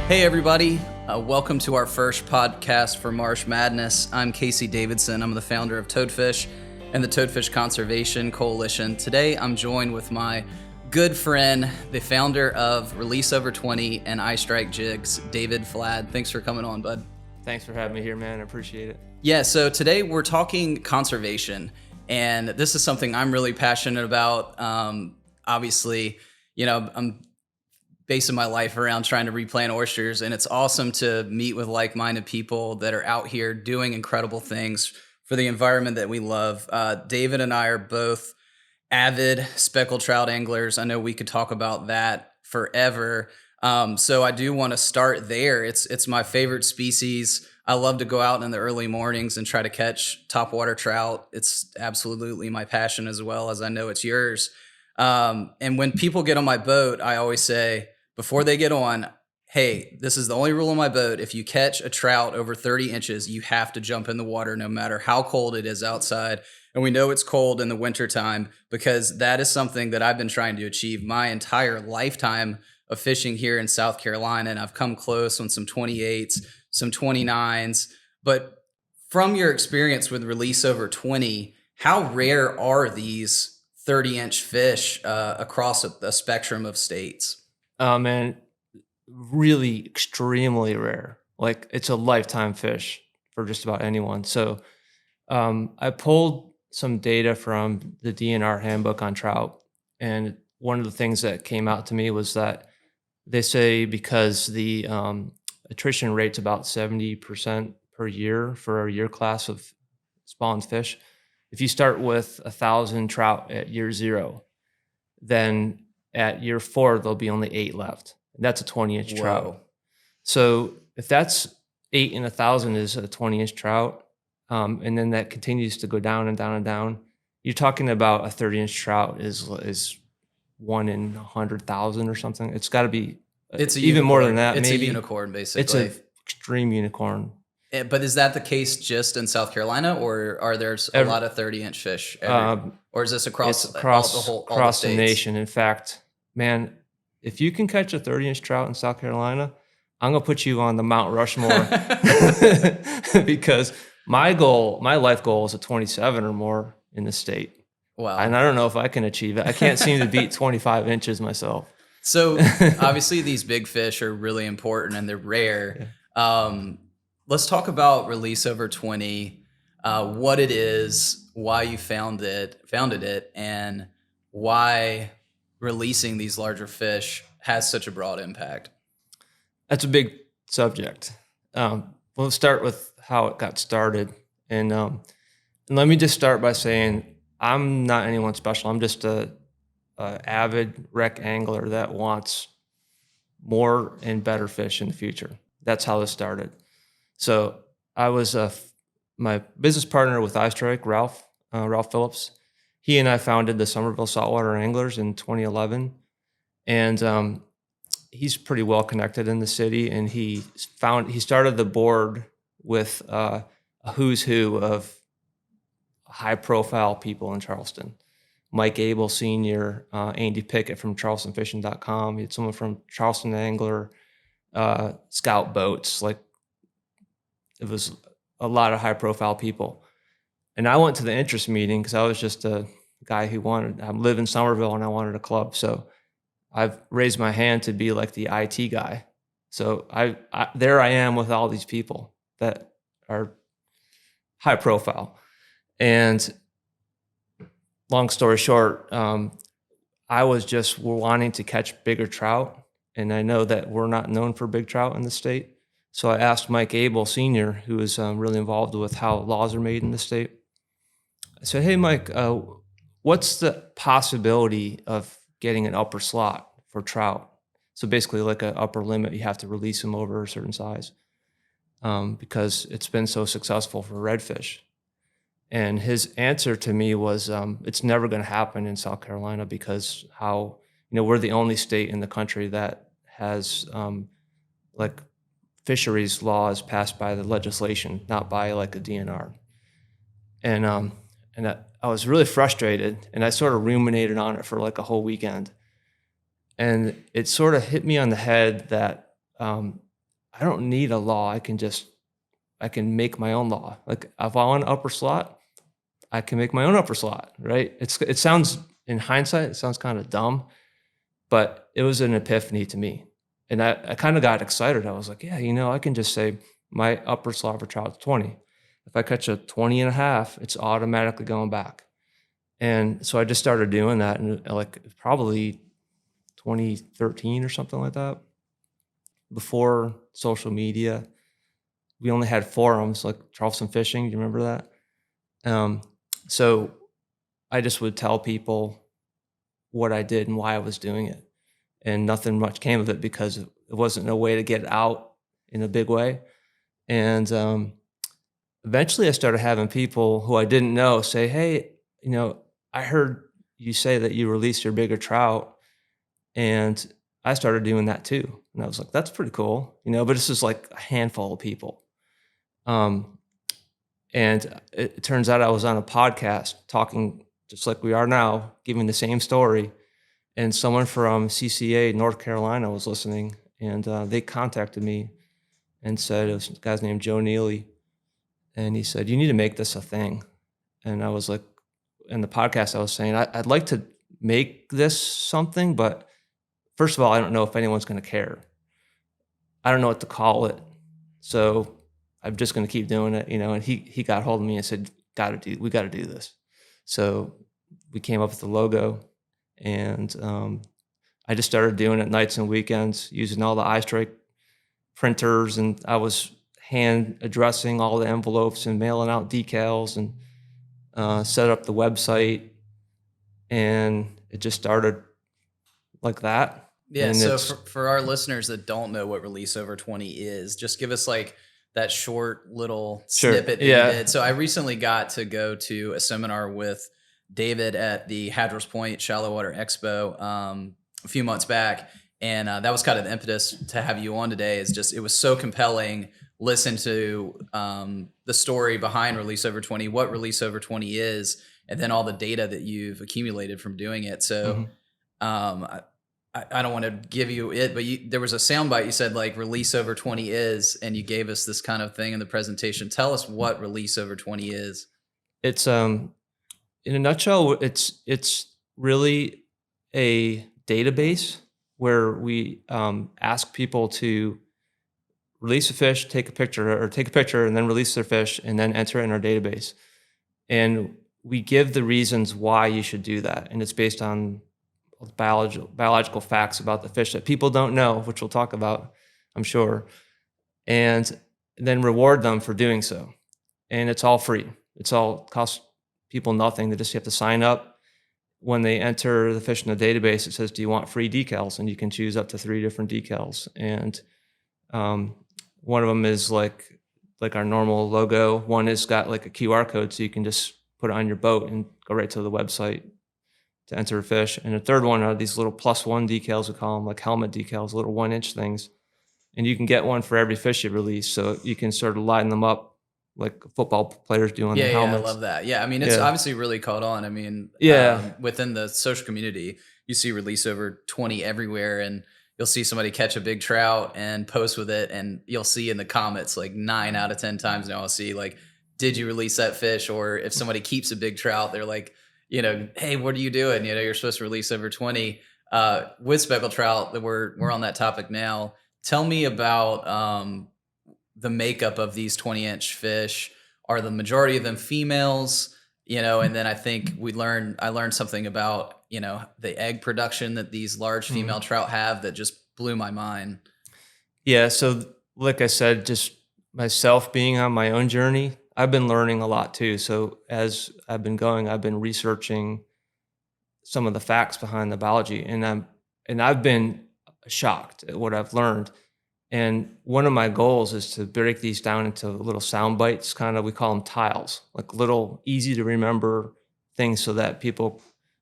Hey everybody, welcome to our first podcast for Marsh Madness. I'm Casey Davidson. I'm the founder of Toadfish and the Toadfish Conservation Coalition. Today I'm joined with my good friend, the founder of Release Over 20 and I Strike Jigs, David Fladd. Thanks for coming on, bud. Thanks for having me here, man. I appreciate it. Yeah, so today we're talking conservation, and this is something I'm really passionate about. Obviously, I'm basing my life around trying to replant oysters, and it's awesome to meet with like-minded people that are out here doing incredible things for the environment that we love. David and I are both avid speckled trout anglers. I know we could talk about that forever. So I do want to start there. It's my favorite species. I love to go out in the early mornings and try to catch topwater trout. It's absolutely my passion, as well as I know it's yours. And when people get on my boat, I always say, before they get on, hey, this is the only rule on my boat. If you catch a trout over 30 inches, you have to jump in the water no matter how cold it is outside. And we know it's cold in the wintertime because that is something that I've been trying to achieve my entire lifetime of fishing here in South Carolina. And I've come close on some 28s, some 29s. But from your experience with Release Over 20, how rare are these 30-inch fish across a spectrum of states? Man, really extremely rare. Like, it's a lifetime fish for just about anyone. So I pulled some data from the DNR handbook on trout. And one of the things that came out to me was that they say because the attrition rate's about 70% per year for a year class of spawned fish. If you start with 1,000 trout at year 0, then at year 4, there'll be only 8 left. And that's a 20-inch trout. So if that's 8 in 1,000 is a 20-inch trout, and then that continues to go down and down and down, you're talking about a 30-inch trout is 1 in 100,000 or something. It's got to be even more than that. It's maybe. A unicorn, basically. It's an extreme unicorn. But is that the case just in South Carolina, or are there a lot of 30-inch fish? Or is this across the nation? In fact, man, if you can catch a 30-inch trout in South Carolina, I'm gonna put you on the Mount Rushmore because my life goal is a 27 or more in the state. Wow! And I don't know if I can achieve it. I can't seem to beat 25 inches myself. So obviously, these big fish are really important and they're rare. Yeah. Let's talk about Release Over 20, what it is, why you founded it, and why releasing these larger fish has such a broad impact. That's a big subject. We'll start with how it got started. And let me just start by saying I'm not anyone special. I'm just a avid rec angler that wants more and better fish in the future. That's how this started. So I was my business partner with iStrike, Ralph Phillips. He and I founded the Somerville Saltwater Anglers in 2011, and he's pretty well connected in the city. And he started the board with a who's who of high-profile people in Charleston. Mike Abel Sr., Andy Pickett from CharlestonFishing.com. He had someone from Charleston Angler, Scout Boats, like. It was a lot of high-profile people. And I went to the interest meeting because I was just a guy who I live in Somerville and I wanted a club. So I've raised my hand to be like the IT guy. So there I am with all these people that are high-profile. And long story short, I was just wanting to catch bigger trout. And I know that we're not known for big trout in the state. So I asked Mike Abel Sr., who is really involved with how laws are made in the state. I said, hey, Mike, what's the possibility of getting an upper slot for trout? So basically like an upper limit, you have to release them over a certain size because it's been so successful for redfish. And his answer to me was, it's never going to happen in South Carolina because we're the only state in the country that has fisheries laws passed by the legislation, not by like a DNR. And I was really frustrated, and I sort of ruminated on it for like a whole weekend. And it sort of hit me on the head that I don't need a law. I can make my own law. Like if I want an upper slot, I can make my own upper slot, right? It sounds, in hindsight, it sounds kind of dumb, but it was an epiphany to me. And I kind of got excited. I was like, yeah, I can just say my upper slot for trout is 20. If I catch a 20 and a half, it's automatically going back. And so I just started doing that, and like probably 2013 or something like that. Before social media, we only had forums like Charleston Fishing. Do you remember that? So I just would tell people what I did and why I was doing it. And nothing much came of it because it wasn't a way to get out in a big way. And eventually I started having people who I didn't know say, hey, I heard you say that you released your bigger trout. And I started doing that too. And I was like, that's pretty cool, but this is like a handful of people. And it turns out I was on a podcast talking just like we are now, giving the same story. And someone from CCA, North Carolina, was listening, and they contacted me and said, it was a guy's named Joe Neely. And he said, you need to make this a thing. And I was like, in the podcast, I was saying, I'd like to make this something, but first of all, I don't know if anyone's going to care. I don't know what to call it. So I'm just going to keep doing it, and he got hold of me and said, we got to do this. So we came up with the logo, and I just started doing it nights and weekends using all the iStrike printers, and I was hand addressing all the envelopes and mailing out decals, and set up the website, and it just started like that. Yeah. And So for our listeners that don't know what Release Over 20 is, just give us like that short little snippet that you did. So I recently got to go to a seminar with David at the Hadros Point Shallow Water Expo a few months back. And that was kind of the impetus to have you on today. Is just, it was so compelling. Listen to the story behind Release Over 20, what Release Over 20 is, and then all the data that you've accumulated from doing it. So I don't want to give you it, but there was a soundbite. You said like Release Over 20 is, and you gave us this kind of thing in the presentation. Tell us what Release Over 20 is. It's in a nutshell, it's really a database where we ask people to release a fish, take a picture, and then release their fish, and then enter it in our database. And we give the reasons why you should do that, and it's based on biological facts about the fish that people don't know, which we'll talk about, I'm sure, and then reward them for doing so. And it's all free. It's all costs people nothing. They just have to sign up. When they enter the fish in the database, it says, do you want free decals? And you can choose up to 3 different decals. And one of them is like our normal logo. One has got like a QR code, so you can just put it on your boat and go right to the website to enter a fish. And the third one are these little +1 decals, we call them, like helmet decals, little 1-inch things. And you can get one for every fish you release. So you can sort of line them up like football players do on their helmets. Yeah, I love that. Yeah, I mean, it's obviously really caught on. I mean, within the social community, you see Release Over 20 everywhere, and you'll see somebody catch a big trout and post with it, and you'll see in the comments like 9 out of 10 times now I'll see like, did you release that fish? Or if somebody keeps a big trout, they're like, hey, what are you doing? You're supposed to release over 20 with speckled trout. That we're on that topic now. Tell me about the makeup of these 20-inch fish. Are the majority of them females? And then I think I learned something about, the egg production that these large female trout have that just blew my mind. Yeah. So like I said, just myself being on my own journey, I've been learning a lot too. So as I've been going, I've been researching some of the facts behind the biology, and I've been shocked at what I've learned. And one of my goals is to break these down into little sound bites, we call them tiles, like little easy to remember things so that people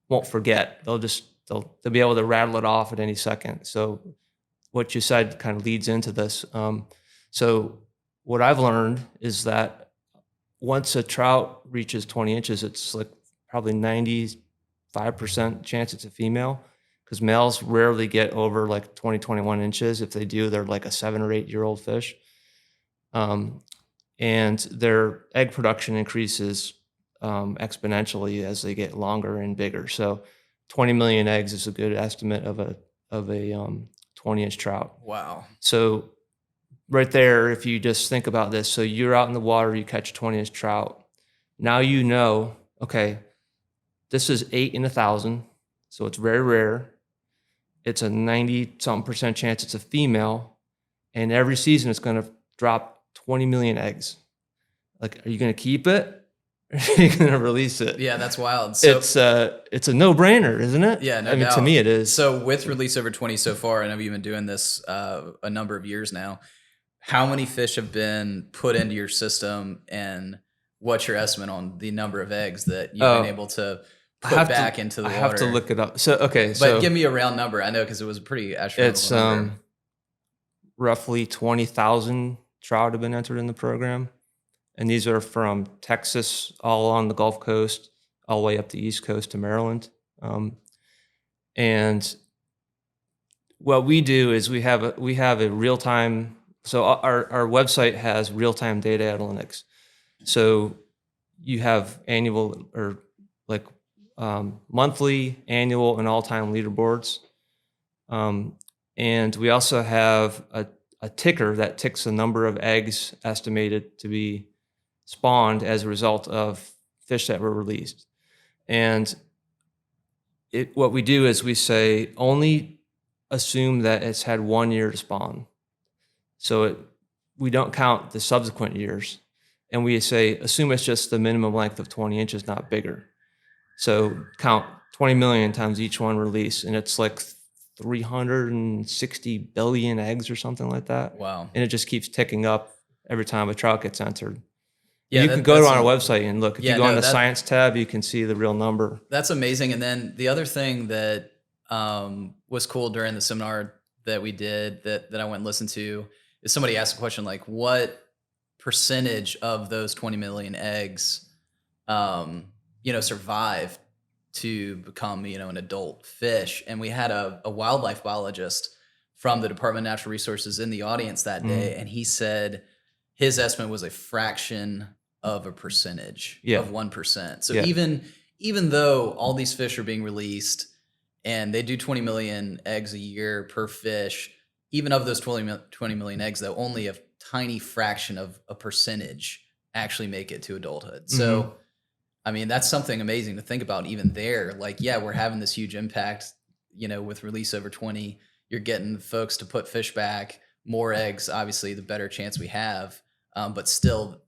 won't forget. They'll be able to rattle it off at any second. So what you said kind of leads into this. So what I've learned is that once a trout reaches 20 inches, it's like probably 95% chance it's a female. because males rarely get over like 20, 21 inches. If they do, they're like a 7 or 8 year old fish. And their egg production increases exponentially as they get longer and bigger. So 20 million eggs is a good estimate of a 20-inch trout. Wow. So right there, if you just think about this, so you're out in the water, you catch a 20-inch trout. Now you know, okay, this is 8 in 1,000, so it's very rare. It's a 90-something% chance it's a female, and every season it's going to drop 20 million eggs. Like, are you going to keep it? Or are you going to release it? Yeah, that's wild. So, it's a no-brainer, isn't it? Yeah, no I mean, doubt. to me it is. So with Release Over 20 so far, and I've been doing this a number of years now, how many fish have been put into your system, and what's your estimate on the number of eggs that you've been able to put back into the water? I have to look it up. So, okay. But give me a round number. I know, because it was a pretty astronomical number. It's roughly 20,000 trout have been entered in the program. And these are from Texas, all on the Gulf Coast, all the way up the East Coast to Maryland. And what we do is we have a real-time, so our website has real-time data analytics. So you have annual or like monthly, annual, and all-time leaderboards. And we also have a ticker that ticks the number of eggs estimated to be spawned as a result of fish that were released. And what we do is we say only assume that it's had 1 year to spawn. So we don't count the subsequent years. And we say assume it's just the minimum length of 20 inches, not bigger. So count 20 million times each one release, and it's like 360 billion eggs or something like that. Wow. And it just keeps ticking up every time a trout gets entered. Yeah, you can go to our website and look. If you go on the science tab, you can see the real number. That's amazing. And then the other thing that was cool during the seminar that we did that I went and listened to is somebody asked a question like, what percentage of those 20 million eggs, survive to become, an adult fish? And we had a wildlife biologist from the Department of Natural Resources in the audience that day. And he said his estimate was a fraction of a percentage of 1%. So even though all these fish are being released and they do 20 million eggs a year per fish, even of those 20 million eggs, though, only a tiny fraction of a percentage actually make it to adulthood. So, I mean, that's something amazing to think about even there. Like, yeah, we're having this huge impact, with Release Over 20. You're getting folks to put fish back, more eggs, obviously, the better chance we have. But still,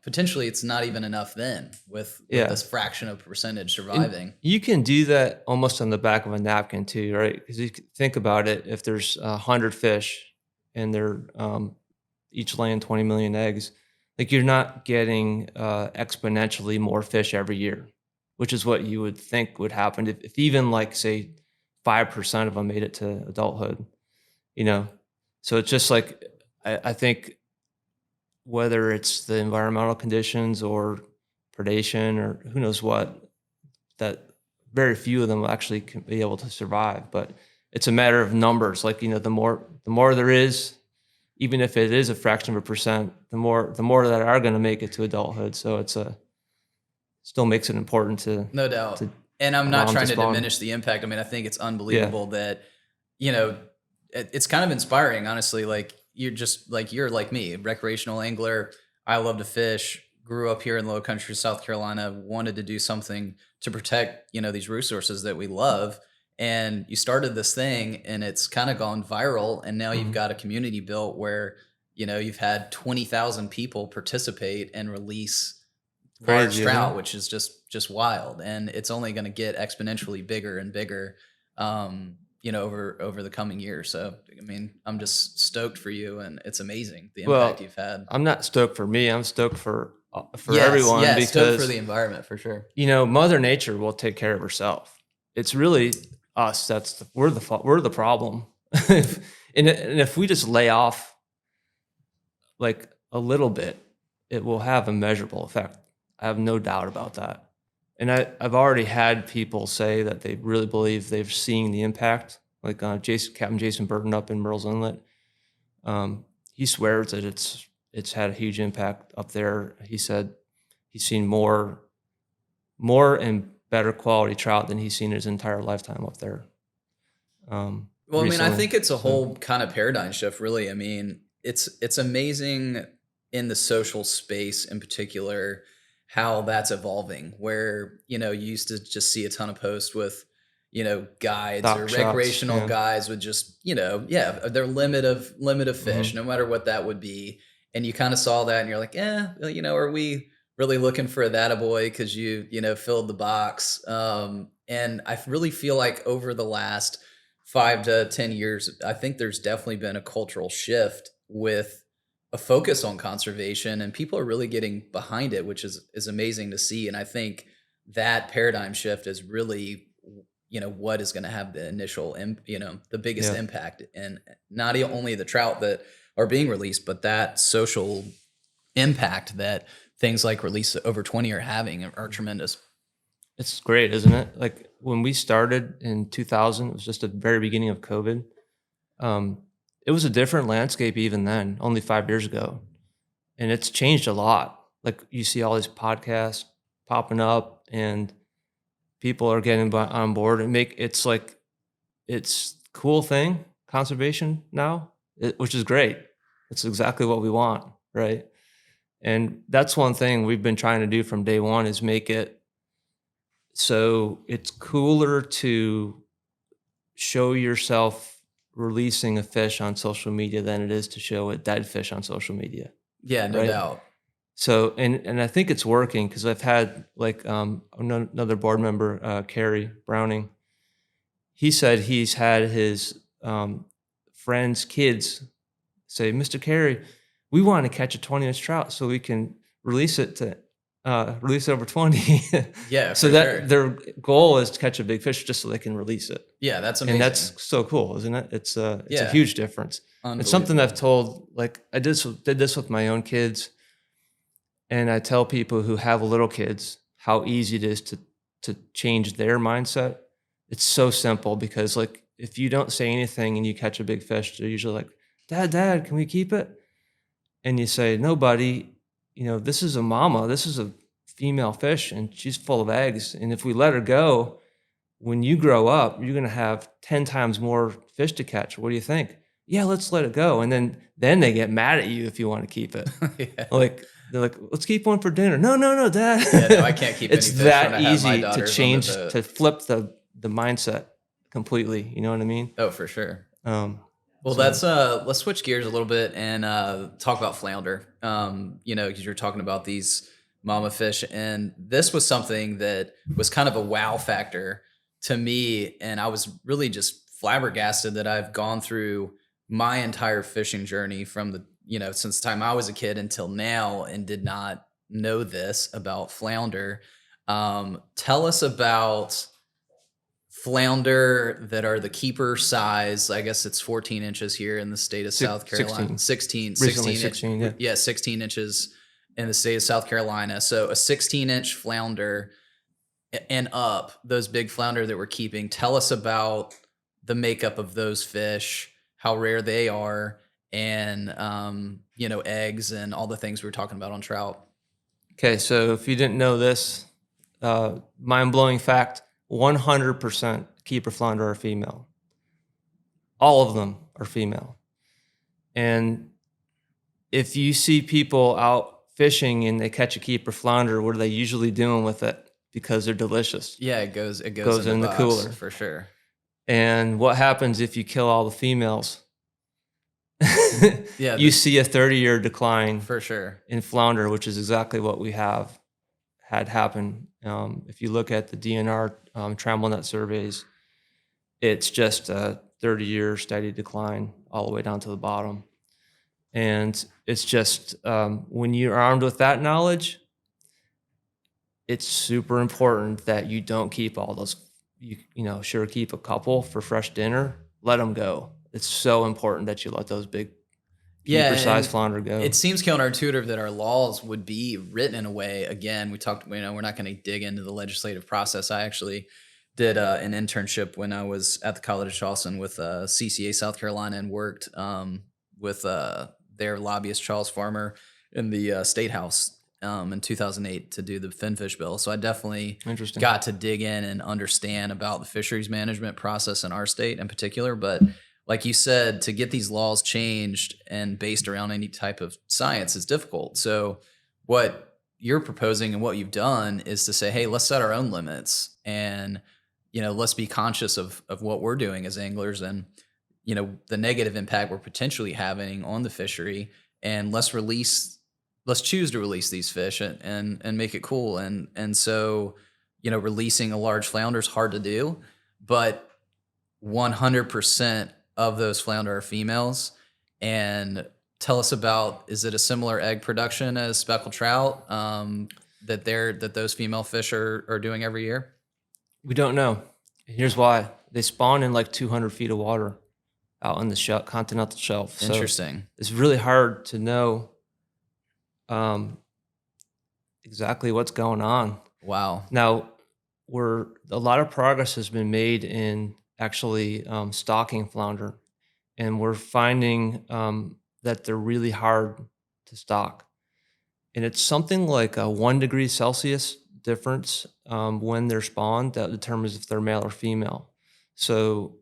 potentially it's not even enough then with this fraction of percentage surviving. And you can do that almost on the back of a napkin too, right? Because you think about it, if there's 100 fish and they're each laying 20 million eggs, like you're not getting exponentially more fish every year, which is what you would think would happen if even like say 5% of them made it to adulthood, So it's just like, I think whether it's the environmental conditions or predation or who knows what, that very few of them actually can be able to survive. But it's a matter of numbers. Like, the more there is, even if it is a fraction of a percent, the more that are going to make it to adulthood. So still makes it important to, no doubt. And I'm not trying to diminish the impact. I mean, I think it's unbelievable that, it's kind of inspiring, honestly. Like, you're like me, recreational angler. I love to fish, grew up here in the Low Country, South Carolina, wanted to do something to protect, these resources that we love. And you started this thing and it's kind of gone viral. And now you've got a community built where, you've had 20,000 people participate and release large trout, which is just wild. And it's only going to get exponentially bigger and bigger, over the coming years. So, I mean, I'm just stoked for you, and it's amazing the impact you've had. I'm not stoked for me. I'm stoked for everyone. Yeah, because stoked for the environment for sure. Mother Nature will take care of herself. It's really us. We're the problem. and if we just lay off like a little bit, it will have a measurable effect. I have no doubt about that. And I've already had people say that they really believe they've seen the impact. Like Captain Jason Burton up in Murrells Inlet, he swears that it's had a huge impact up there. He said he's seen more and better quality trout than he's seen in his entire lifetime up there. Well, I mean, I think it's a whole kind of paradigm shift, really. I mean, it's amazing in the social space in particular how that's evolving, where, you used to just see a ton of posts with, guides Stock or shots, recreational yeah. guys with just, their limit of fish, no matter what that would be. And you kind of saw that and you're like, are we really looking for a that boy because you filled the box? And I really feel like over the last 5 to 10 years, I think there's definitely been a cultural shift with a focus on conservation, and people are really getting behind it, which is amazing to see. And I think that paradigm shift is really, what is going to have the initial, the biggest impact, and not only the trout that are being released, but that social impact that things like Release Over 20 are having are tremendous. It's great, isn't it? Like when we started in 2000, it was just the very beginning of COVID. It was a different landscape even then, only 5 years ago. And it's changed a lot. Like you see all these podcasts popping up and people are getting on board and it's like, it's a cool thing, conservation now, which is great. It's exactly what we want, right? And that's one thing we've been trying to do from day one is make it so it's cooler to show yourself releasing a fish on social media than it is to show a dead fish on social media. Yeah, no doubt. So, and I think it's working because I've had like another board member, Carrie Browning. He said he's had his friends' kids say, "Mr. Carey, we want to catch a 20-inch trout so we can release it over 20." Yeah. So sure. Their goal is to catch a big fish just so they can release it. Yeah, that's amazing. And that's so cool, isn't it? It's a huge difference. It's something I've told, like I did this with my own kids. And I tell people who have little kids how easy it is to change their mindset. It's so simple because like if you don't say anything and you catch a big fish, they're usually like, Dad, can we keep it? And you say, no, buddy, this is a mama. This is a female fish and she's full of eggs. And if we let her go, when you grow up, you're going to have 10 times more fish to catch. What do you think? Yeah, let's let it go. And then they get mad at you if you want to keep it. Yeah. They're like, let's keep one for dinner. No, Dad. Yeah, no, I can't keep It's any fish that easy to change, to flip the mindset completely. You know what I mean? Oh, for sure. Let's switch gears a little bit and talk about flounder. Because you're talking about these mama fish, and this was something that was kind of a wow factor to me, and I was really just flabbergasted that I've gone through my entire fishing journey from the since the time I was a kid until now and did not know this about flounder. Tell us about flounder that are the keeper size. I guess it's 14 inches here in the state of South Carolina. 16 yeah. Yeah, 16 inches in the state of South Carolina. So a 16-inch flounder and up, those big flounder that we're keeping. Tell us about the makeup of those fish, how rare they are, and eggs and all the things we were talking about on trout. Okay, so if you didn't know this, mind-blowing fact, 100% keeper flounder are female. All of them are female. And if you see people out fishing and they catch a keeper flounder, what are they usually doing with it? Because they're delicious. Yeah, it goes in the cooler for sure. And what happens if you kill all the females? Yeah, you see a 30-year decline for sure in flounder, which is exactly what we had happen. If you look at the DNR Trammel Net surveys, it's just a 30-year steady decline all the way down to the bottom. And it's just when you're armed with that knowledge, it's super important that you don't keep all those. Sure, keep a couple for fresh dinner. Let them go. It's so important that you let those big Yeah, keeper size and flounder go. it seems counterintuitive that our laws would be written in a way. Again, we talked. We're not going to dig into the legislative process. I actually did an internship when I was at the College of Charleston with CCA South Carolina and worked with their lobbyist Charles Farmer in the State House in 2008 to do the finfish bill. So I definitely Interesting. got to dig in and understand about the fisheries management process in our state in particular. But like you said, to get these laws changed and based around any type of science is difficult. So what you're proposing and what you've done is to say, hey, let's set our own limits and, let's be conscious of what we're doing as anglers and, the negative impact we're potentially having on the fishery, and let's choose to release these fish and make it cool. And so, releasing a large flounder is hard to do, but 100% of those flounder are females. And tell us about, is it a similar egg production as speckled trout that those female fish are doing every year? We don't know. Here's why. They spawn in like 200 feet of water out on the continental shelf. So Interesting. it's really hard to know exactly what's going on. Wow. Now, a lot of progress has been made in actually stocking flounder, and we're finding that they're really hard to stock. And it's something like a 1 degree Celsius difference when they're spawned that determines if they're male or female. So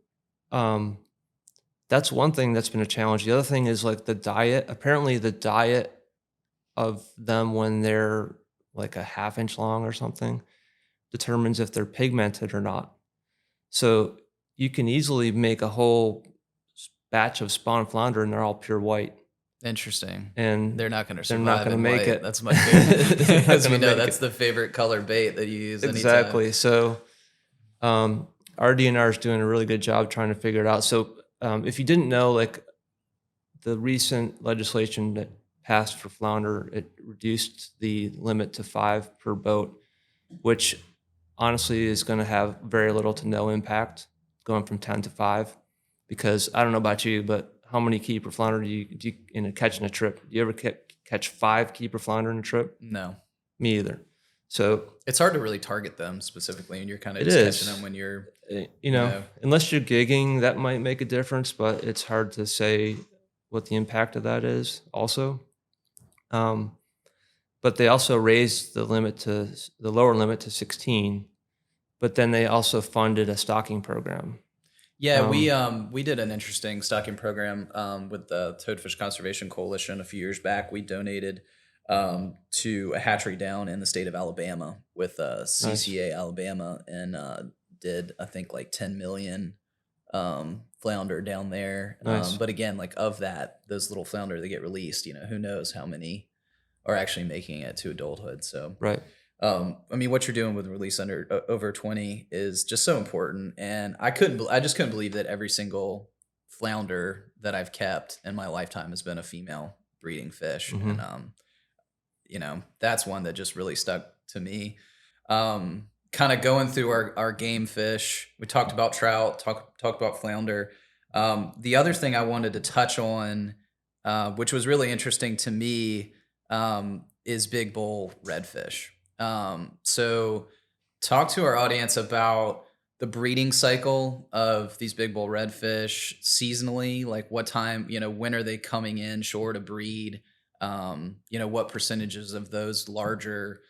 that's one thing that's been a challenge. The other thing is like the diet. Apparently the diet of them when they're like a half-inch long or something determines if they're pigmented or not. So you can easily make a whole batch of spawn flounder and they're all pure white. Interesting. And they're not going to they're survive. not going to make white. it. That's my favorite. As we know, make that's it. the favorite color bait that you use. Exactly. Anytime. So our DNR is doing a really good job trying to figure it out. So if you didn't know, like the recent legislation that passed for flounder, it reduced the limit to 5 per boat, which honestly is going to have very little to no impact going from 10 to 5. Because I don't know about you, but how many keeper flounder do you in a catching a trip? Do you ever catch 5 keeper flounder in a trip? No. Me either. So it's hard to really target them specifically, and you're kind of just catching them when you're, unless you're gigging, that might make a difference, but it's hard to say what the impact of that is also. But they also raised the lower limit to 16, but then they also funded a stocking program. Yeah, we did an interesting stocking program with the Toadfish Conservation Coalition a few years back. We donated to a hatchery down in the state of Alabama with CCA Alabama, and did I think like 10 million flounder down there. Nice. But again, like of that, those little flounder that get released, who knows how many are actually making it to adulthood. So right. I mean, what you're doing with release over 20 is just so important. And I just couldn't believe that every single flounder that I've kept in my lifetime has been a female breeding fish. Mm-hmm. And, that's one that just really stuck to me. Kind of going through our game fish, we talked about trout, talked about flounder. The other thing I wanted to touch on, which was really interesting to me, is big bull redfish. So talk to our audience about the breeding cycle of these big bull redfish seasonally, like what time, when are they coming in shore to breed? What percentages of those larger,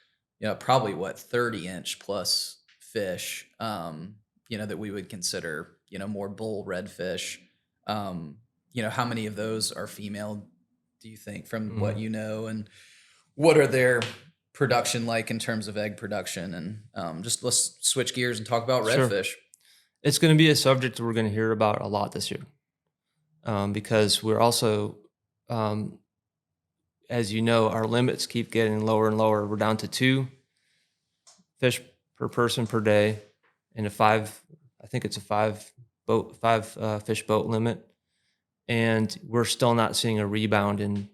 probably 30-inch plus fish, that we would consider, more bull redfish. How many of those are female, do you think, from what you know, and what are their production like in terms of egg production? And just let's switch gears and talk about redfish. Sure. It's going to be a subject that we're going to hear about a lot this year, because we're also, as you know, our limits keep getting lower and lower. We're down to 2 fish per person per day, and I think it's a 5 fish boat limit, and we're still not seeing a rebound in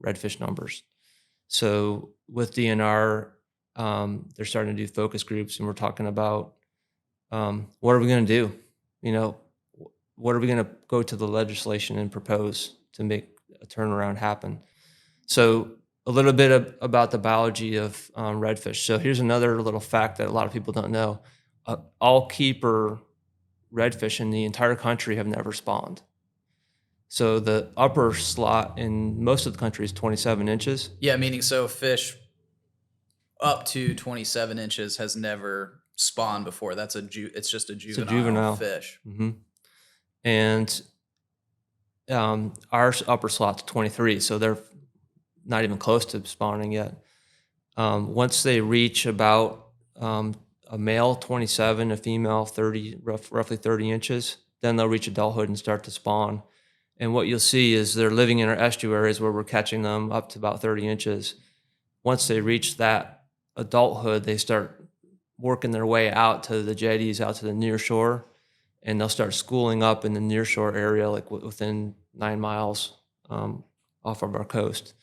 redfish numbers. So with DNR, they're starting to do focus groups, and we're talking about what are we going to do? What are we going to go to the legislation and propose to make turnaround happen. So a little bit about the biology of redfish. So here's another little fact that a lot of people don't know. All keeper redfish in the entire country have never spawned. So the upper slot in most of the country is 27 inches. Yeah, meaning so fish up to 27 inches has never spawned before. It's just a It's a juvenile fish. Mm-hmm. And our upper slot's 23, so they're not even close to spawning yet. Once they reach about a male 27, a female 30, roughly 30 inches, then they'll reach adulthood and start to spawn. And what you'll see is they're living in our estuaries where we're catching them up to about 30 inches. Once they reach that adulthood, they start working their way out to the jetties, out to the near shore, and they'll start schooling up in the near shore area, like within 9 miles off of our coast.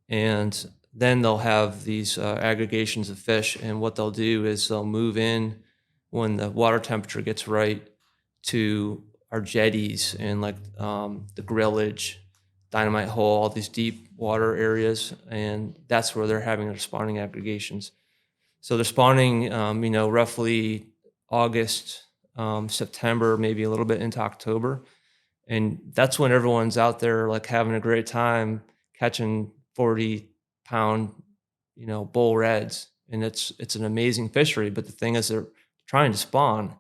And then they'll have these aggregations of fish, and what they'll do is they'll move in when the water temperature gets right to our jetties and like the Grillage, Dynamite Hole, all these deep water areas, and that's where they're having their spawning aggregations. So they're spawning, roughly August, September, maybe a little bit into October, and that's when everyone's out there like having a great time catching 40-pound, bull reds, and it's an amazing fishery. But the thing is, they're trying to spawn.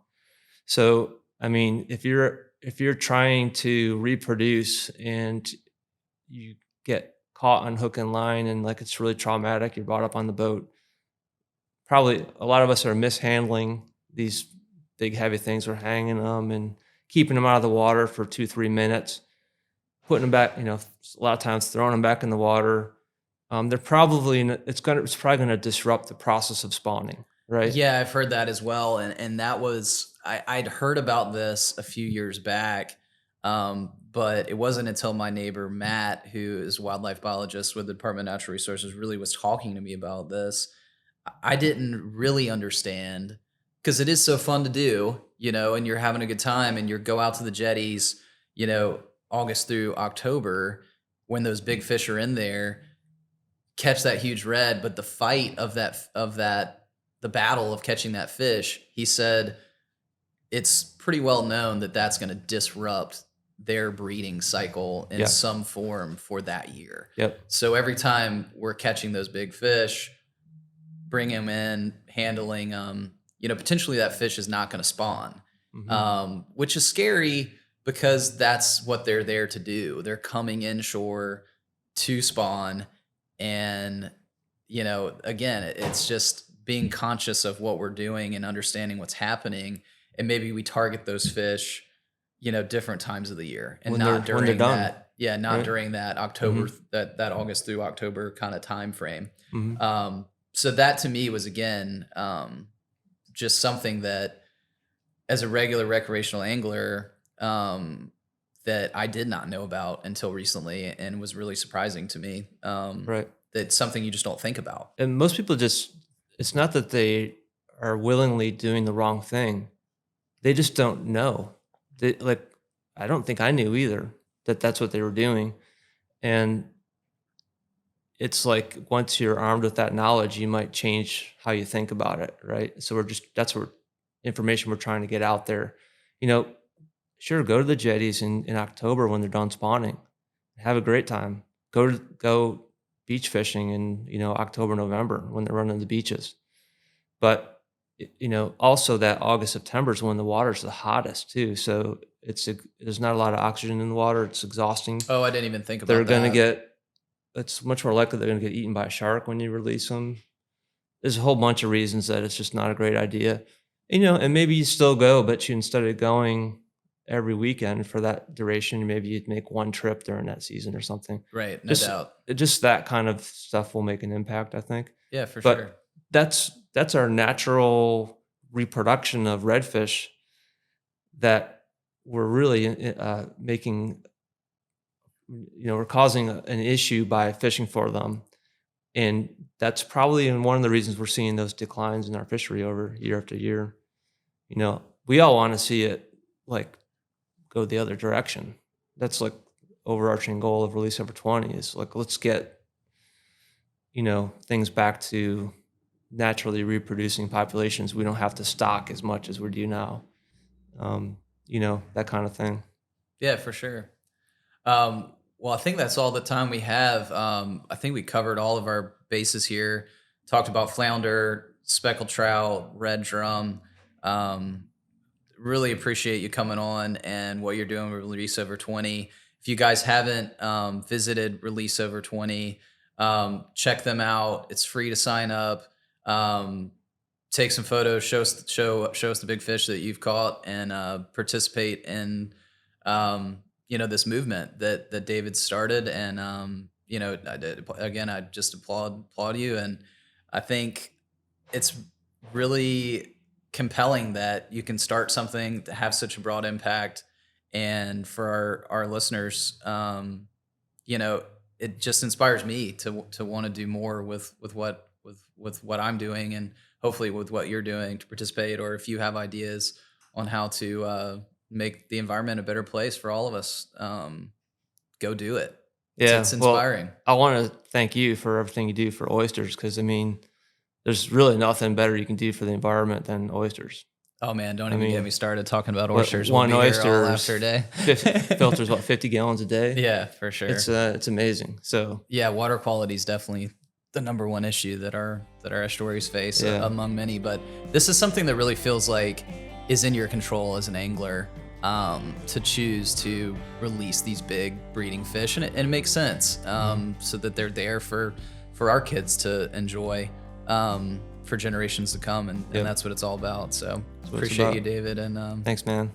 So I mean, if you're trying to reproduce and you get caught on hook and line and like it's really traumatic, you're brought up on the boat, probably a lot of us are mishandling these big heavy things. We're hanging them and keeping them out of the water for 2-3 minutes, putting them back, a lot of times throwing them back in the water. They're probably it's probably going to disrupt the process of spawning, right? Yeah, I've heard that as well, and that was I'd heard about this a few years back, but it wasn't until my neighbor Matt, who is a wildlife biologist with the Department of Natural Resources, really was talking to me about this. I didn't really understand, because it is so fun to do, and you're having a good time, and you go out to the jetties, August through October when those big fish are in there, catch that huge red. But the fight of the battle of catching that fish, he said it's pretty well known that that's going to disrupt their breeding cycle in some form for that year. Yep. So every time we're catching those big fish, bring them in, handling potentially that fish is not going to spawn, which is scary because that's what they're there to do. They're coming inshore to spawn. And, again, it's just being conscious of what we're doing and understanding what's happening. And maybe we target those fish, different times of the year, and not during that. Yeah. Not right? During that October, that August through October kind of time frame. So that to me was, again, just something that as a regular recreational angler, that I did not know about until recently, and was really surprising to me. Right. That's something you just don't think about. And most people it's not that they are willingly doing the wrong thing. They just don't know. I don't think I knew either that that's what they were doing. And it's like, once you're armed with that knowledge, you might change how you think about it. Right. So that's what information we're trying to get out there. Sure, go to the jetties in October when they're done spawning. Have a great time. Go beach fishing in October, November when they're running the beaches. But also that August, September is when the water's the hottest too. So there's not a lot of oxygen in the water. It's exhausting. Oh, I didn't even think about that. They're going to get. It's much more likely they're going to get eaten by a shark when you release them. There's a whole bunch of reasons that it's just not a great idea. And maybe you still go, but instead of going every weekend for that duration, maybe you'd make one trip during that season or something. Right, no doubt. Just that kind of stuff will make an impact, I think. Yeah, for sure. That's our natural reproduction of redfish that we're really making. We're causing an issue by fishing for them, and that's probably one of the reasons we're seeing those declines in our fishery over year after year. We all want to see it like go the other direction. That's like overarching goal of Release Over 20 is like, let's get, things back to naturally reproducing populations. We don't have to stock as much as we do now. That kind of thing. Yeah, for sure. Well, I think that's all the time we have. I think we covered all of our bases here. Talked about flounder, speckled trout, red drum. Really appreciate you coming on and what you're doing with Release Over 20. If you guys haven't visited Release Over 20, check them out. It's free to sign up. Take some photos, show us the big fish that you've caught, and participate in this movement that David started. And I just applaud you, and I think it's really compelling that you can start something to have such a broad impact. And for our listeners, it just inspires me to want to do more with what I'm doing, and hopefully with what you're doing to participate. Or if you have ideas on how to make the environment a better place for all of us, go do it. Yeah, it's inspiring. Well, I want to thank you for everything you do for oysters, because there's really nothing better you can do for the environment than oysters. Oh man, don't even get me started talking about oysters. One we'll be oyster here all after day. Filters 50 gallons a day. Yeah, for sure. It's amazing. So yeah, water quality is definitely the number one issue that our estuaries face, among many. But this is something that really feels like is in your control as an angler, to choose to release these big breeding fish, and it makes sense, so that they're there for our kids to enjoy, for generations to come, and that's what it's all about. So appreciate you, David, and thanks, man.